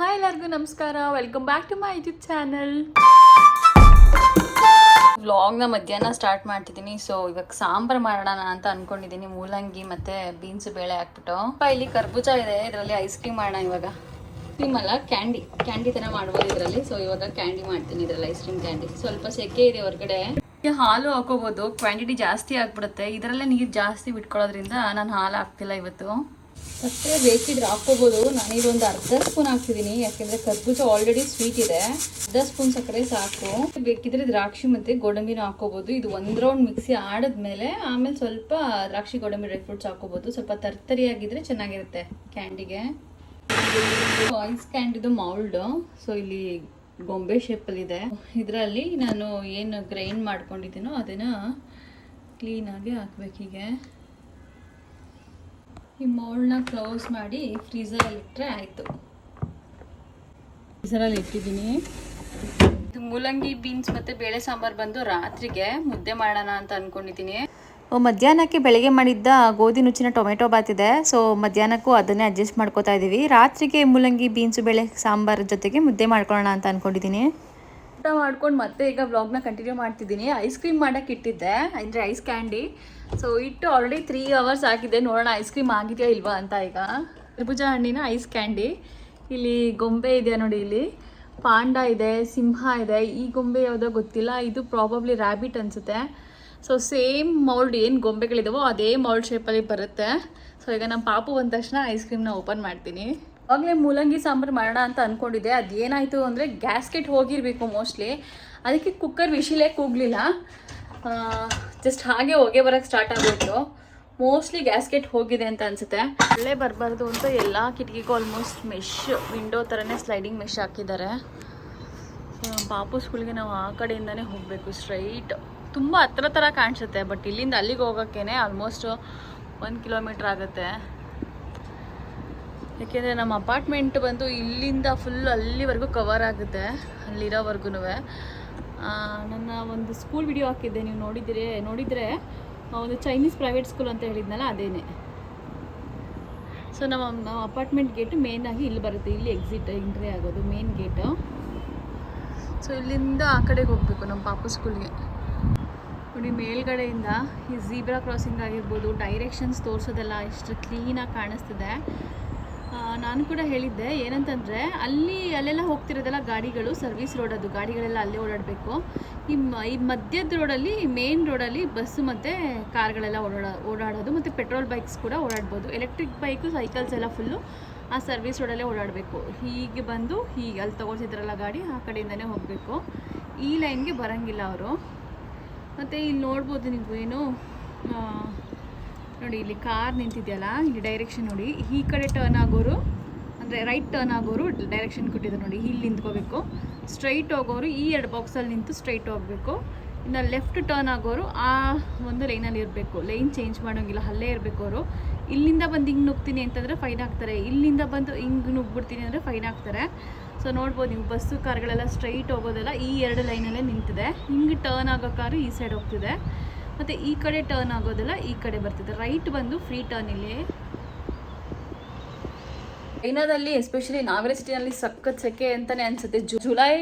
Hi ಎಲ್ಲರಿಗೂ ನಮಸ್ಕಾರ, welcome back to my YouTube channel. ವ್ಲಾಗ್ನ ಮಧ್ಯಾಹ್ನ ಸ್ಟಾರ್ಟ್ ಮಾಡ್ತಿದ್ದೀನಿ. ಸೊ ಇವಾಗ ಸಾಂಬಾರು ಮಾಡೋಣ ಅಂತ ಅನ್ಕೊಂಡಿದ್ದೀನಿ. ಮೂಲಂಗಿ ಮತ್ತೆ ಬೀನ್ಸ್ ಬೇಳೆ ಹಾಕ್ಬಿಟ್ಟು. ಇಲ್ಲಿ ಕರ್ಬೂಜ ಇದೆ, ಇದರಲ್ಲಿ ಐಸ್ ಕ್ರೀಮ್ ಮಾಡೋಣ. ಇವಾಗ ಕ್ರೀಮ್ ಅಲ್ಲ, ಕ್ಯಾಂಡಿ ಥರ ಮಾಡ್ಬೋದು ಇದರಲ್ಲಿ. ಸೊ ಇವಾಗ ಕ್ಯಾಂಡಿ ಮಾಡ್ತೀನಿ ಇದರಲ್ಲಿ, ಐಸ್ ಕ್ರೀಮ್ ಕ್ಯಾಂಡಿ. ಸ್ವಲ್ಪ ಸೆಕೆ ಇದೆ ಹೊರಗಡೆ. ಹಾಲು ಹಾಕೋಬೋದು, ಕ್ವಾಂಟಿಟಿ ಜಾಸ್ತಿ ಆಗ್ಬಿಡುತ್ತೆ. ಇದರಲ್ಲೇ ನೀರು ಜಾಸ್ತಿ ಬಿಟ್ಕೊಳ್ಳೋದ್ರಿಂದ ನಾನು ಹಾಲು ಹಾಕ್ತಿಲ್ಲ ಇವತ್ತು. ಸಕ್ಕರೆ ಬೇಕಿದ್ರೆ ಹಾಕ್ಕೋಬೋದು. ನಾನೀಗ ಒಂದು ಅರ್ಧ ಸ್ಪೂನ್ ಹಾಕ್ತಿದ್ದೀನಿ, ಯಾಕೆಂದರೆ ಕರ್ಬೂಜ ಆಲ್ರೆಡಿ ಸ್ವೀಟ್ ಇದೆ. ಅರ್ಧ ಸ್ಪೂನ್ ಸಕ್ಕರೆ ಸಾಕು. ಬೇಕಿದ್ರೆ ದ್ರಾಕ್ಷಿ ಮತ್ತು ಗೋಡಂಬಿನೂ ಹಾಕ್ಕೋಬೋದು. ಇದು ಒಂದು ರೌಂಡ್ ಮಿಕ್ಸಿ ಆಡಿದ್ಮೇಲೆ ಆಮೇಲೆ ಸ್ವಲ್ಪ ದ್ರಾಕ್ಷಿ ಗೋಡಂಬಿ ಡ್ರೈ ಫ್ರೂಟ್ಸ್ ಹಾಕ್ಕೋಬೋದು. ಸ್ವಲ್ಪ ತರ್ತರಿಯಾಗಿದ್ದರೆ ಚೆನ್ನಾಗಿರುತ್ತೆ ಕ್ಯಾಂಡಿಗೆ. ಐಸ್ ಕ್ಯಾಂಡಿದು ಮೌಲ್ಡು. ಸೊ ಇಲ್ಲಿ ಗೊಂಬೆ ಶೇಪಲ್ಲಿದೆ. ಇದರಲ್ಲಿ ನಾನು ಏನು ಗ್ರೈಂಡ್ ಮಾಡ್ಕೊಂಡಿದ್ದೀನೋ ಅದನ್ನು ಕ್ಲೀನಾಗಿ ಹಾಕ್ಬೇಕೀಗೆ. ಈ ಮೌಲ್ಡ್ನ ಕ್ಲೋಸ್ ಮಾಡಿ ಫ್ರೀಝರಲ್ಲಿ ಇಟ್ಟರೆ ಆಯಿತು. ಫ್ರೀಝರಲ್ಲಿ ಇಟ್ಟಿದ್ದೀನಿ. ಇದು ಮೂಲಂಗಿ ಬೀನ್ಸ್ ಮತ್ತು ಬೇಳೆ ಸಾಂಬಾರು ಬಂದು ರಾತ್ರಿಗೆ ಮುದ್ದೆ ಮಾಡೋಣ ಅಂತ ಅಂದ್ಕೊಂಡಿದ್ದೀನಿ. ಮಧ್ಯಾಹ್ನಕ್ಕೆ ಬೆಳಗ್ಗೆ ಮಾಡಿದ್ದ ಗೋಧಿ ನುಚ್ಚಿನ ಟೊಮೆಟೊ ಬಾತ್ ಇದೆ. ಸೊ ಮಧ್ಯಾಹ್ನಕ್ಕೂ ಅದನ್ನೇ ಅಡ್ಜಸ್ಟ್ ಮಾಡ್ಕೋತಾ ಇದ್ದೀವಿ. ರಾತ್ರಿಗೆ ಮೂಲಂಗಿ ಬೀನ್ಸು ಬೇಳೆ ಸಾಂಬಾರು ಜೊತೆಗೆ ಮುದ್ದೆ ಮಾಡ್ಕೊಳ್ಳೋಣ ಅಂತ ಅಂದ್ಕೊಂಡಿದ್ದೀನಿ. ಊಟ ಮಾಡ್ಕೊಂಡು ಮತ್ತೆ ಈಗ ವ್ಲಾಗ್ನ ಕಂಟಿನ್ಯೂ ಮಾಡ್ತಿದ್ದೀನಿ. ಐಸ್ ಕ್ರೀಮ್ ಮಾಡೋಕ್ಕೆ ಇಟ್ಟಿದ್ದೆ, ಅಂದರೆ ಐಸ್ ಕ್ಯಾಂಡಿ. ಸೊ ಇಟ್ಟು ಆಲ್ರೆಡಿ 3 hours ಆಗಿದೆ. ನೋಡೋಣ ಐಸ್ ಕ್ರೀಮ್ ಆಗಿದೆಯಾ ಇಲ್ವಾ ಅಂತ. ಈಗ ಕರ್ಬೂಜ ಹಣ್ಣಿನ ಐಸ್ ಕ್ಯಾಂಡಿ. ಇಲ್ಲಿ ಗೊಂಬೆ ಇದೆ ನೋಡಿ, ಇಲ್ಲಿ ಪಾಂಡ ಇದೆ, ಸಿಂಹ ಇದೆ. ಈ ಗೊಂಬೆ ಯಾವುದೋ ಗೊತ್ತಿಲ್ಲ, ಇದು ಪ್ರಾಬಬ್ಲಿ ರ್ಯಾಬಿಟ್ ಅನಿಸುತ್ತೆ. ಸೊ ಸೇಮ್ ಮೌಲ್ಡ್ ಏನು ಗೊಂಬೆಗಳಿದಾವೋ ಅದೇ ಮೌಲ್ಡ್ ಶೇಪಲ್ಲಿ ಬರುತ್ತೆ. ಸೊ ಈಗ ನಮ್ಮ ಪಾಪು ಬಂದ ತಕ್ಷಣ ಐಸ್ ಕ್ರೀಮ್ನ ಓಪನ್ ಮಾಡ್ತೀನಿ. ಆವಾಗಲೇ ಮೂಲಂಗಿ ಸಾಂಬಾರು ಮಾಡೋಣ ಅಂತ ಅಂದ್ಕೊಂಡಿದ್ದೆ. ಅದೇನಾಯಿತು ಅಂದರೆ ಗ್ಯಾಸ್ಕೆಟ್ ಹೋಗಿರಬೇಕು ಮೋಸ್ಟ್ಲಿ. ಅದಕ್ಕೆ ಕುಕ್ಕರ್ ವಿಶಿಲೇ ಕೂಗಲಿಲ್ಲ, ಜಸ್ಟ್ ಹಾಗೆ ಹೊಗೆ ಬರೋಕ್ಕೆ ಸ್ಟಾರ್ಟ್ ಆಗೋಯ್ತು. ಮೋಸ್ಟ್ಲಿ ಗ್ಯಾಸ್ಕೆಟ್ ಹೋಗಿದೆ ಅಂತ ಅನಿಸುತ್ತೆ. ಒಳ್ಳೆ ಬರಬಾರ್ದು ಅಂತ ಎಲ್ಲ ಕಿಟಕಿಗೂ ಆಲ್ಮೋಸ್ಟ್ ಮೆಶ್, ವಿಂಡೋ ಥರನೇ ಸ್ಲೈಡಿಂಗ್ ಮೆಶ್ ಹಾಕಿದ್ದಾರೆ. ಪಾಪು ಸ್ಕೂಲ್ಗೆ ನಾವು ಆ ಕಡೆಯಿಂದನೇ ಹೋಗಬೇಕು ಸ್ಟ್ರೈಟ್. ತುಂಬ ಹತ್ರ ಥರ ಕಾಣಿಸುತ್ತೆ, ಬಟ್ ಇಲ್ಲಿಂದ ಅಲ್ಲಿಗೆ ಹೋಗೋಕ್ಕೇ ಆಲ್ಮೋಸ್ಟ್ 1 kilometer ಆಗುತ್ತೆ. ಯಾಕೆಂದರೆ ನಮ್ಮ ಅಪಾರ್ಟ್ಮೆಂಟ್ ಬಂದು ಇಲ್ಲಿಂದ ಫುಲ್ ಅಲ್ಲಿವರೆಗೂ ಕವರ್ ಆಗುತ್ತೆ, ಅಲ್ಲಿರೋವರೆಗೂ. ನನ್ನ ಒಂದು ಸ್ಕೂಲ್ ವಿಡಿಯೋ ಹಾಕಿದ್ದೆ, ನೀವು ನೋಡಿದರೆ ಒಂದು ಚೈನೀಸ್ ಪ್ರೈವೇಟ್ ಸ್ಕೂಲ್ ಅಂತ ಹೇಳಿದ್ನಲ್ಲ, ಅದೇನೆ. ಸೊ ನಮ್ಮ ಅಪಾರ್ಟ್ಮೆಂಟ್ ಗೇಟು ಮೇಯ್ನಾಗಿ ಇಲ್ಲಿ ಬರುತ್ತೆ. ಇಲ್ಲಿ ಎಕ್ಸಿಟ್ ಎಂಟ್ರಿ ಆಗೋದು ಮೇನ್ ಗೇಟು. ಸೊ ಇಲ್ಲಿಂದ ಆ ಕಡೆಗೆ ಹೋಗಬೇಕು ನಮ್ಮ ಪಾಪು ಸ್ಕೂಲ್ಗೆ. ನೋಡಿ ಮೇಲ್ಗಡೆಯಿಂದ ಈ ಝೀಬ್ರಾ ಕ್ರಾಸಿಂಗ್ ಆಗಿರ್ಬೋದು, ಡೈರೆಕ್ಷನ್ಸ್ ತೋರಿಸೋದೆಲ್ಲ ಎಷ್ಟು ಕ್ಲೀನಾಗಿ ಕಾಣಿಸ್ತಿದೆ. ನಾನು ಕೂಡ ಹೇಳಿದ್ದೆ ಏನಂತಂದರೆ, ಅಲ್ಲೆಲ್ಲ ಹೋಗ್ತಿರೋದೆಲ್ಲ ಗಾಡಿಗಳು, ಸರ್ವಿಸ್ ರೋಡ್ ಅದು, ಗಾಡಿಗಳೆಲ್ಲ ಅಲ್ಲೇ ಓಡಾಡಬೇಕು. ಈ ಮಧ್ಯದ ರೋಡಲ್ಲಿ, ಮೇನ್ ರೋಡಲ್ಲಿ ಬಸ್ಸು ಮತ್ತು ಕಾರ್ಗಳೆಲ್ಲ ಓಡಾಡೋದು, ಮತ್ತು ಪೆಟ್ರೋಲ್ ಬೈಕ್ಸ್ ಕೂಡ ಓಡಾಡ್ಬೋದು. ಎಲೆಕ್ಟ್ರಿಕ್ ಬೈಕು, ಸೈಕಲ್ಸ್ ಎಲ್ಲ ಫುಲ್ಲು ಆ ಸರ್ವಿಸ್ ರೋಡಲ್ಲೇ ಓಡಾಡಬೇಕು. ಹೀಗೆ ಬಂದು ಹೀಗೆ ಅಲ್ಲಿ ತೊಗೊಳ್ತಿದ್ರಲ್ಲ ಗಾಡಿ, ಆ ಕಡೆಯಿಂದನೇ ಹೋಗಬೇಕು. ಈ ಲೈನ್ಗೆ ಬರೋಂಗಿಲ್ಲ ಅವರು. ಮತ್ತು ಇಲ್ಲಿ ನೋಡ್ಬೋದು ನೀವು, ಏನು ನೋಡಿ ಇಲ್ಲಿ ಕಾರ್ ನಿಂತಿದೆಯಲ್ಲ, ಇಲ್ಲಿ ಡೈರೆಕ್ಷನ್ ನೋಡಿ. ಈ ಕಡೆ ಟರ್ನ್ ಆಗೋರು, ಅಂದರೆ ರೈಟ್ ಟರ್ನ್ ಆಗೋರು ಡೈರೆಕ್ಷನ್ ಕೊಟ್ಟಿದ್ದಾರೆ ನೋಡಿ. ಇಲ್ಲಿ ನಿಂತ್ಕೋಬೇಕು. ಸ್ಟ್ರೈಟ್ ಹೋಗೋರು ಈ 2 ಬಾಕ್ಸಲ್ಲಿ ನಿಂತು ಸ್ಟ್ರೈಟ್ ಹೋಗಬೇಕು. ಇನ್ನು ಲೆಫ್ಟ್ ಟರ್ನ್ ಆಗೋರು ಆ ಒಂದು ಲೈನಲ್ಲಿ ಇರಬೇಕು. ಲೈನ್ ಚೇಂಜ್ ಮಾಡೋಂಗಿಲ್ಲ, ಅಲ್ಲೇ ಇರಬೇಕು ಅವರು. ಇಲ್ಲಿಂದ ಬಂದು ಹಿಂಗೆ ನುಗ್ತೀನಿ ಅಂತಂದರೆ ಫೈನ್ ಹಾಕ್ತಾರೆ, ಇಲ್ಲಿಂದ ಬಂದು ಹಿಂಗೆ ನುಗ್ಬಿಡ್ತೀನಿ ಅಂದರೆ ಫೈನ್ ಹಾಕ್ತಾರೆ. ಸೊ ನೋಡ್ಬೋದು ನೀವು, ಬಸ್ಸು ಕಾರ್ಗಳೆಲ್ಲ ಸ್ಟ್ರೈಟ್ ಹೋಗೋದೆಲ್ಲ ಈ 2 ಲೈನಲ್ಲೇ ನಿಂತಿದೆ. ಹಿಂಗೆ ಟರ್ನ್ ಆಗೋ ಕಾರು ಈ ಸೈಡ್ ಹೋಗ್ತಿದೆ, ಮತ್ತು ಈ ಕಡೆ ಟರ್ನ್ ಆಗೋದೆಲ್ಲ ಈ ಕಡೆ ಬರ್ತಿದೆ. ರೈಟ್ ಬಂದು ಫ್ರೀ ಟರ್ನ್ ಇಲ್ಲಿ. ಚೈನಾದಲ್ಲಿ ಎಸ್ಪೆಷಲಿ ನಾಗರ ಸಿಟಿನಲ್ಲಿ ಸಖತ್ ಸೆಕೆ ಅಂತಲೇ ಅನಿಸುತ್ತೆ. ಜುಲೈ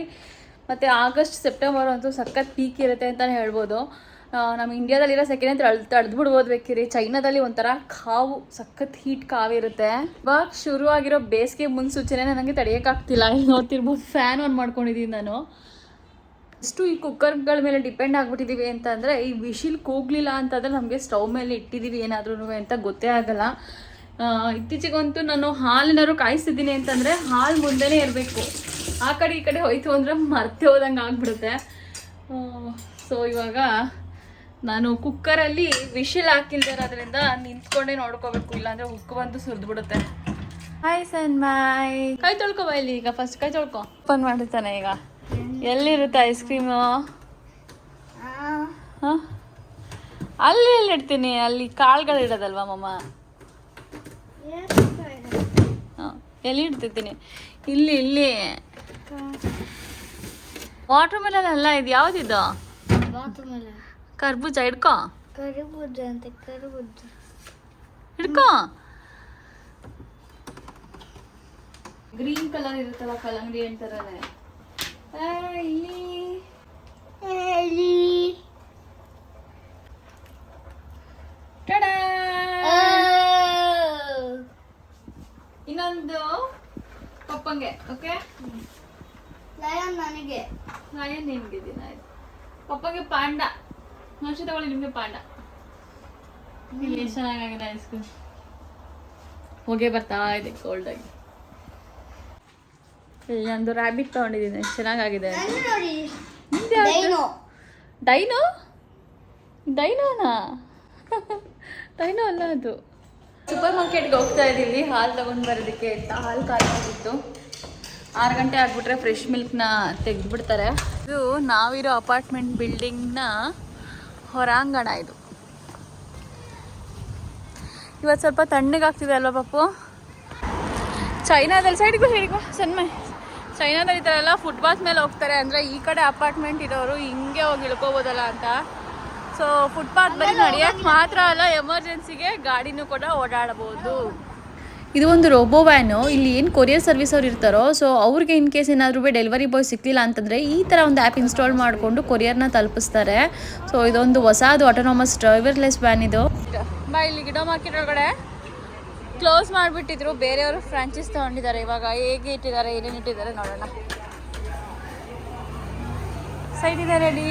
ಮತ್ತು ಆಗಸ್ಟ್, ಸೆಪ್ಟೆಂಬರ್ ಅಂತೂ ಸಖತ್ ಪೀಕ್ ಇರುತ್ತೆ ಅಂತಲೇ ಹೇಳ್ಬೋದು. ನಮ್ಮ ಇಂಡಿಯಾದಲ್ಲಿರೋ ಸೆಕೆನೇ ತಡೆದ್ಬಿಡ್ಬೋದು ಬೇಕಿರಿ. ಚೈನಾದಲ್ಲಿ ಒಂಥರ ಕಾವು, ಸಖತ್ ಹೀಟ್ ಕಾವಿರುತ್ತೆ. ಇವಾಗ ಶುರು ಆಗಿರೋ ಬೇಸಿಗೆ ಮುನ್ಸೂಚನೆ ನನಗೆ ತಡೆಯೋಕ್ಕಾಗ್ತಿಲ್ಲ. ಇಲ್ಲಿ ನೋಡ್ತಿರ್ಬೋದು, ಫ್ಯಾನ್ ಆನ್ ಮಾಡ್ಕೊಂಡಿದ್ದೀನಿ ನಾನು. ಇಷ್ಟು ಈ ಕುಕ್ಕರ್ಗಳ ಮೇಲೆ ಡಿಪೆಂಡ್ ಆಗಿಬಿಟ್ಟಿದ್ದೀವಿ ಅಂತಂದರೆ, ಈ ವಿಶಿಲ್ ಕೂಗಲಿಲ್ಲ ಅಂತಂದರೆ ನಮಗೆ ಸ್ಟವ್ ಮೇಲೆ ಇಟ್ಟಿದ್ದೀವಿ ಏನಾದ್ರೂ ಅಂತ ಗೊತ್ತೇ ಆಗಲ್ಲ. ಇತ್ತೀಚೆಗಂತೂ ನಾನು ಹಾಲಿನಾದ್ರು ಕಾಯಿಸ್ತಿದ್ದೀನಿ ಅಂತಂದರೆ ಹಾಲು ಮುಂದೆನೇ ಇರಬೇಕು. ಆ ಕಡೆ ಈ ಕಡೆ ಹೋಯ್ತು ಅಂದರೆ ಮರ್ತೆ ಹೋದಂಗೆ ಆಗಿಬಿಡುತ್ತೆ. ಸೊ ಇವಾಗ ನಾನು ಕುಕ್ಕರಲ್ಲಿ ವಿಶಿಲ್ ಹಾಕಿಲ್ದಿರೋದ್ರಿಂದ ನಿಂತ್ಕೊಂಡೇ ನೋಡ್ಕೋಬೇಕು, ಇಲ್ಲಾಂದರೆ ಉಕ್ಕು ಬಂದು ಸುರಿದ್ಬಿಡುತ್ತೆ. ಹಾಯ್ ಸನ್ಮಾಯ್, ಕೈ ತೊಳ್ಕೊಬ ಇಲ್ಲಿ. ಈಗ ಫಸ್ಟ್ ಕೈ ತೊಳ್ಕೊ. ಓಪನ್ ಮಾಡಿರ್ತಾನೆ ಈಗ. ಎಲ್ಲಿರುತ್ತೆ ಐಸ್ ಕ್ರೀಮು? ಹಾಂ, ಅಲ್ಲಿ ಎಲ್ಲಿಡ್ತೀನಿ? ಅಲ್ಲಿ ಕಾಳುಗಳಿಡೋದಲ್ವಾ ಮಮ್ಮ? ಹಾಂ, ಎಲ್ಲಿ ಇಡ್ತಿರ್ತೀನಿ? ಇಲ್ಲಿ ವಾಟರ್ ಮೆಲನ್ ಅಲ್ಲ, ಇದು ಯಾವುದಿದು? ಕರ್ಬೂಜ. ಹಿಡ್ಕೊ, ಹಿಡ್ಕೊ. ಗ್ರೀನ್ ಕಲರ್ ಇರುತ್ತಲ್ಲ ಕಲ್ಲಂಗಡಿ ಅಂತಾರನೆ. ಇನ್ನೊಂದು ಪಪ್ಪಂಗೆ. ಓಕೆ, ಲಯನ್ ನನಗೆ, ಲಯನ್ ನಿಮ್ಗಿದ್ದೀನಿ. ಆಯ್ತು, ಪಪ್ಪಂಗೆ ಪಾಂಡ. ವರ್ಷ ತಗೊಳ್ಳಿ, ನಿಮ್ಗೆ ಪಾಂಡ. ಇಲ್ಲಿ ಎಷ್ಟು ಚೆನ್ನಾಗಿದೆ ಐಸ್ ಕ್ರೀಮ್. ಹೊಗೆ ಬರ್ತಾ ಇದೆ ಕೋಲ್ಡ್ ಆಗಿ. ಒಂದು ರ್ಯಾಬಿಟ್ ತಗೊಂಡಿದ್ದೀನಿ, ಚೆನ್ನಾಗಿದೆ. ಡೈನೋ ಡೈನೋನಾ? ಡೈನೋ ಅಲ್ಲ ಅದು. ಸೂಪರ್ ಮಾರ್ಕೆಟ್ಗೆ ಹೋಗ್ತಾ ಇದ್ದೀವಿ ಹಾಲು ತಗೊಂಡು ಬರೋದಕ್ಕೆ ಅಂತ. ಹಾಲು ಕಾಯಿತು, 6 ಗಂಟೆ ಆಗಿಬಿಟ್ರೆ ಫ್ರೆಶ್ ಮಿಲ್ಕ್ನ ತೆಗೆದುಬಿಡ್ತಾರೆ. ಇದು ನಾವಿರೋ ಅಪಾರ್ಟ್ಮೆಂಟ್ ಬಿಲ್ಡಿಂಗ್ನ ಹೊರಾಂಗಣ. ಇದು ಇವತ್ತು ಸ್ವಲ್ಪ ತಣ್ಣಗಾಗ್ತಿದೆ ಅಲ್ವಾ ಪಪ್ಪು? ಚೈನಾದಲ್ಲಿ ಸೈಡಿಗೂ ಸಣ್ಣ ಚೈನಾದಲ್ಲಿ ಈ ಥರ ಎಲ್ಲ ಫುಟ್ಪಾತ್ ಮೇಲೆ ಹೋಗ್ತಾರೆ. ಅಂದರೆ ಈ ಕಡೆ ಅಪಾರ್ಟ್ಮೆಂಟ್ ಇರೋರು ಹಿಂಗೆ ಹೋಗಿ ಇಳ್ಕೋಬೋದಲ್ಲ ಅಂತ. ಸೊ ಫುಟ್ಪಾತ್ ಬರೀ ನಡೆಯೋಕ್ಕೆ ಮಾತ್ರ ಅಲ್ಲ, ಎಮರ್ಜೆನ್ಸಿಗೆ ಗಾಡಿನೂ ಕೂಡ ಓಡಾಡಬಹುದು. ಇದು ಒಂದು ರೋಬೋ ವ್ಯಾನು. ಇಲ್ಲಿ ಏನು ಕೊರಿಯರ್ ಸರ್ವಿಸ್ ಅವ್ರು ಇರ್ತಾರೋ, ಸೊ ಅವ್ರಿಗೆ ಇನ್ ಕೇಸ್ ಏನಾದರೂ ಡೆಲಿವರಿ ಬಾಯ್ ಸಿಕ್ಲಿಲ್ಲ ಅಂತಂದರೆ ಈ ಥರ ಒಂದು ಆ್ಯಪ್ ಇನ್ಸ್ಟಾಲ್ ಮಾಡಿಕೊಂಡು ಕೊರಿಯರ್ನ ತಲುಪಿಸ್ತಾರೆ. ಸೊ ಇದೊಂದು ಹೊಸದು ಆಟೋನಾಮಸ್ ಡ್ರೈವರ್ಲೆಸ್ ವ್ಯಾನ್. ಇದು ಇಲ್ಲಿ ಗಿಡ ಮಾರ್ಕೆಟ್ ಒಳಗಡೆ ಕ್ಲೋಸ್ ಮಾಡಿಬಿಟ್ಟಿದ್ರು, ಬೇರೆಯವರು ಫ್ರಾಂಚೈಸ್ ತೊಗೊಂಡಿದ್ದಾರೆ. ಇವಾಗ ಹೇಗೆ ಇಟ್ಟಿದ್ದಾರೆ, ಏನೇನು ಇಟ್ಟಿದ್ದಾರೆ ನೋಡೋಣ. ಸೈಡ್ ಇದೆ ರೆಡಿ.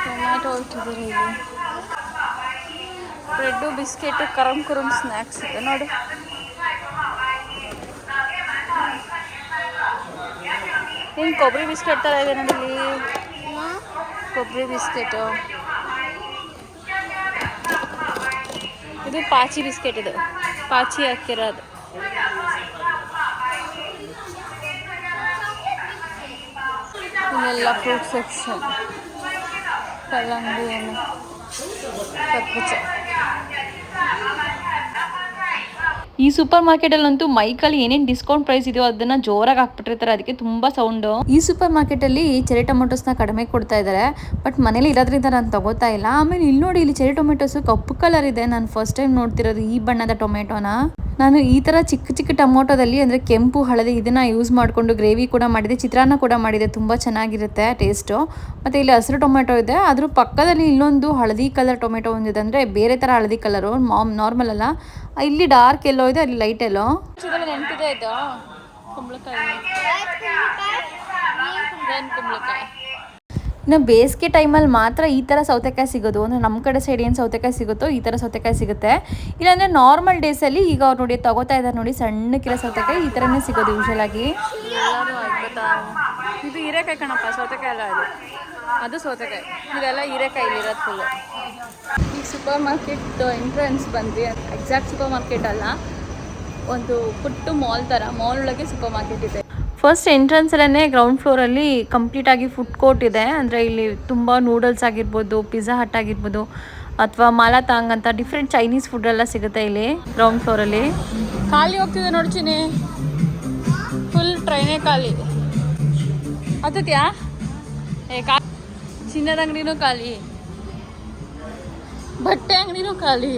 ಟೊಮ್ಯಾಟೊ ಇಟ್ಟಿದ್ದಾರೆ ಇಲ್ಲಿ. ಬ್ರೆಡ್ಡು, ಬಿಸ್ಕೆಟು, ಕರಂ ಕುರುಮ್ ಸ್ನ್ಯಾಕ್ಸ್ ಇದೆ ನೋಡು. ಏನು ಕೊಬ್ಬರಿ ಬಿಸ್ಕೆಟ್ ಥರ ಇದೆ ನೋಡಿ ಇಲ್ಲಿ. ಕೊಬ್ಬರಿ ಬಿಸ್ಕೆಟು. ಇದು ಪಾಚಿ ಬಿಸ್ಕೆಟ್, ಇದು ಪಾಚಿ ಹಾಕಿರೋದು. ಇಲ್ಲೆಲ್ಲ ಫ್ರೂಟ್ ಸೆಕ್ಷನ್, ಕಲ್ಲಂಗಡಿ ಹಣ್ಣು, ಕರ್ಬೂಜ. ಈ ಸೂಪರ್ ಮಾರ್ಕೆಟಲ್ಲಂತೂ ಮೈಕಲ್ಲಿ ಏನೇನು ಡಿಸ್ಕೌಂಟ್ ಪ್ರೈಸ್ ಇದೆಯೋ ಅದನ್ನು ಜೋರಾಗಿ ಹಾಕ್ಬಿಟ್ಟಿರ್ತಾರೆ, ಅದಕ್ಕೆ ತುಂಬ ಸೌಂಡು. ಈ ಸೂಪರ್ ಮಾರ್ಕೆಟಲ್ಲಿ ಚೆರಿ ಟೊಮೆಟೊಸ್ನ ಕಡಿಮೆ ಕೊಡ್ತಾ ಇದ್ದಾರೆ, ಬಟ್ ಮನೇಲಿ ಇರೋದ್ರಿಂದ ನಾನು ತಗೋತಾ ಇಲ್ಲ. ಆಮೇಲೆ ಇಲ್ಲಿ ನೋಡಿ, ಇಲ್ಲಿ ಚೆರಿ ಟೊಮೆಟೊಸು ಕಪ್ಪು ಕಲರ್ ಇದೆ. ನಾನು ಫಸ್ಟ್ ಟೈಮ್ ನೋಡ್ತಿರೋದು ಈ ಬಣ್ಣದ ಟೊಮೆಟೊನ. ನಾನು ಈ ಥರ ಚಿಕ್ಕ ಚಿಕ್ಕ ಟೊಮೊಟೊದಲ್ಲಿ ಅಂದರೆ ಕೆಂಪು ಹಳದಿ ಇದನ್ನು ಯೂಸ್ ಮಾಡಿಕೊಂಡು ಗ್ರೇವಿ ಕೂಡ ಮಾಡಿದೆ, ಚಿತ್ರಾನ್ನ ಕೂಡ ಮಾಡಿದೆ. ತುಂಬ ಚೆನ್ನಾಗಿರುತ್ತೆ ಟೇಸ್ಟು. ಮತ್ತು ಇಲ್ಲಿ ಹಸಿರು ಟೊಮೆಟೊ ಇದೆ, ಅದ್ರ ಪಕ್ಕದಲ್ಲಿ ಇನ್ನೊಂದು ಹಳದಿ ಕಲರ್ ಟೊಮೆಟೊ ಒಂದಿದೆ, ಅಂದರೆ ಬೇರೆ ಥರ ಹಳದಿ ಕಲರು, ನಾರ್ಮಲ್ ಅಲ್ಲ. ಇಲ್ಲಿ ಡಾರ್ಕ್ ಎಲ್ಲೋ ಇದೆ, ಅಲ್ಲಿ ಲೈಟ್ ಎಲ್ಲೋ. ನೆನಪಿದೆ ಇದು ಕುಂಬಳಕಾಯಿ. ಇನ್ನು ಬೇಸಿಗೆ ಟೈಮಲ್ಲಿ ಮಾತ್ರ ಈ ಥರ ಸೌತೆಕಾಯಿ ಸಿಗೋದು. ಅಂದರೆ ನಮ್ಮ ಕಡೆ ಸೈಡ್ ಏನು ಸೌತೆಕಾಯಿ ಸಿಗುತ್ತೋ ಈ ಥರ ಸೌತೆಕಾಯಿ ಸಿಗುತ್ತೆ. ಇಲ್ಲಾಂದರೆ ನಾರ್ಮಲ್ ಡೇಸಲ್ಲಿ ಈಗ ಅವ್ರು ನೋಡಿ ತಗೋತಾ ಇದ್ದಾರೆ ನೋಡಿ, ಸಣ್ಣಕ್ಕಿರೋ ಸೌತೆಕಾಯಿ ಈ ಥರನೇ ಸಿಗೋದು ಯೂಶಲಾಗಿ. ಇದು ಹೀರೆಕಾಯಿ ಕಣಪ್ಪ, ಸೌತೆಕಾಯಿ ಅಲ್ಲ ಅದು, ಅದು ಸೌತೆಕಾಯಿ. ಇದೆಲ್ಲ ಹೀರೆಕಾಯಿ ಇಲ್ಲಿರೋದು ಫುಲ್ಲು. ಈ ಸೂಪರ್ ಮಾರ್ಕೆಟ್ ಎಂಟ್ರೆನ್ಸ್ ಬಂದ್ವಿ. ಎಕ್ಸಾಕ್ಟ್ ಸೂಪರ್ ಮಾರ್ಕೆಟ್ ಅಲ್ಲ, ಒಂದು ಪುಟ್ಟು ಮಾಲ್ ಥರ, ಮಾಲ್ ಒಳಗೆ ಸೂಪರ್ ಮಾರ್ಕೆಟ್ ಇದೆ. ಫಸ್ಟ್ ಎಂಟ್ರೆನ್ಸಲ್ಲೇ ಗ್ರೌಂಡ್ ಫ್ಲೋರಲ್ಲಿ ಕಂಪ್ಲೀಟಾಗಿ ಫುಡ್ ಕೋರ್ಟ್ ಇದೆ. ಅಂದರೆ ಇಲ್ಲಿ ತುಂಬ ನೂಡಲ್ಸ್ ಆಗಿರ್ಬೋದು, ಪಿಜ್ಜಾ ಹಟ್ ಆಗಿರ್ಬೋದು, ಅಥವಾ ಮಾಲಾತಾಂಗ್ ಅಂತ ಡಿಫ್ರೆಂಟ್ ಚೈನೀಸ್ ಫುಡ್ ಎಲ್ಲ ಸಿಗುತ್ತೆ ಇಲ್ಲಿ ಗ್ರೌಂಡ್ ಫ್ಲೋರಲ್ಲಿ. ಖಾಲಿ ಹೋಗ್ತಿದೆ ನೋಡ್ತೀನಿ, ಫುಲ್ ಟ್ರೈನೇ ಖಾಲಿ. ಹತ್ತತ್ಯಾ ಚಿನ್ನದ ಅಂಗಡಿನೂ ಖಾಲಿ, ಬಟ್ಟೆ ಅಂಗಡಿನೂ ಖಾಲಿ.